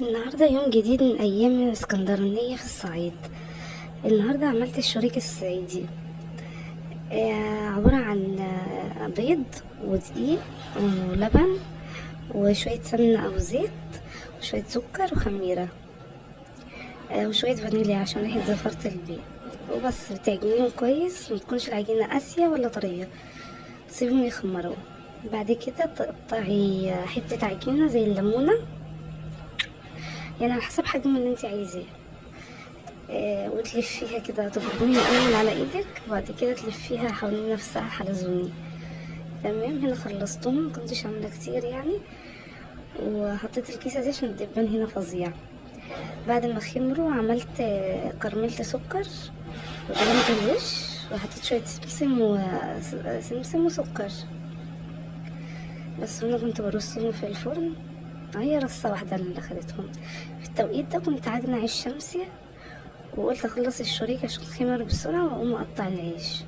النهاردة يوم جديد من أيام الإسكندرانية في الصعيد. النهاردة عملت الشريك الصعيدي. عبارة عن بيض ودقيق ولبن وشوية سمنة أو زيت وشوية سكر وخميرة، وشوية فانيليا عشان ريحة زفرة البيض. وبس بتعجنيهم كويس، متكونش العجينة قاسية ولا طرية، تسيبهم يخمروا. بعد كده تقطعي حتة عجينة زي الليمونة، يعني على حسب حجم اللي انت عايزاه. وتلفيها كده، تبرميها الاول على ايدك وبعد كده تلفيها حوالين نفسها حلزوني. تمام، هنا خلصتهم، مكنتش عامله كتير يعني، وحطيت الكيسه دي عشان الدبان هنا فظيع. بعد ما خمروا عملت كرملت سكر وقلمت الوش، وحطيت شويه سمسم وسكر. بس هنا كنت برصهم في الفرن، هي رصه واحده اللي خدتهم. في التوقيت ده كنت عاجنه عيش شمسي، وقلت اخلص الشريك عشان خمر بسرعة واقوم اقطع العيش،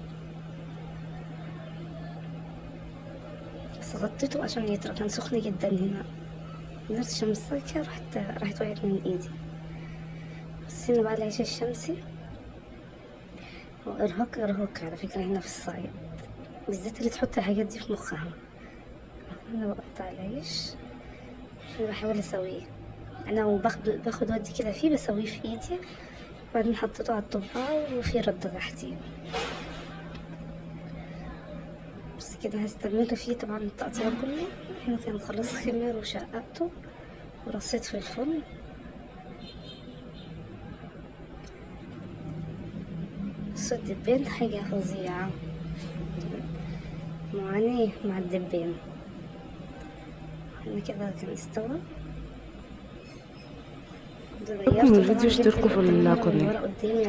بس غطيته عشان يطرى، كان سخن جدا. هنا نزلت شمسية راحت وقعت من ايدي. بس هنا بقى العيش الشمسي هو ارهاق على فكرة هنا في الصعيد، بالذات اللي تحط الحاجات دي في مخها. انا بقطع العيش، انا بحاول اسويه، انا باخد ودي كده فيه، بسويه في ايدي، وبعدين حطيته على الطباعة وفي ردة تحتيه. بس كده هستمر فيه طبعا التقطيع كله. هنا كان خلاص خمر وشققته ورصيت في الفرن. بص الدبان حاجة فظيعة، معاناة مع الدبان. هنا كده كان استوى. لكم غيرته طبعا، الفيديو جبت اشتركوا في القدام مرة من القناة. ورا قدامي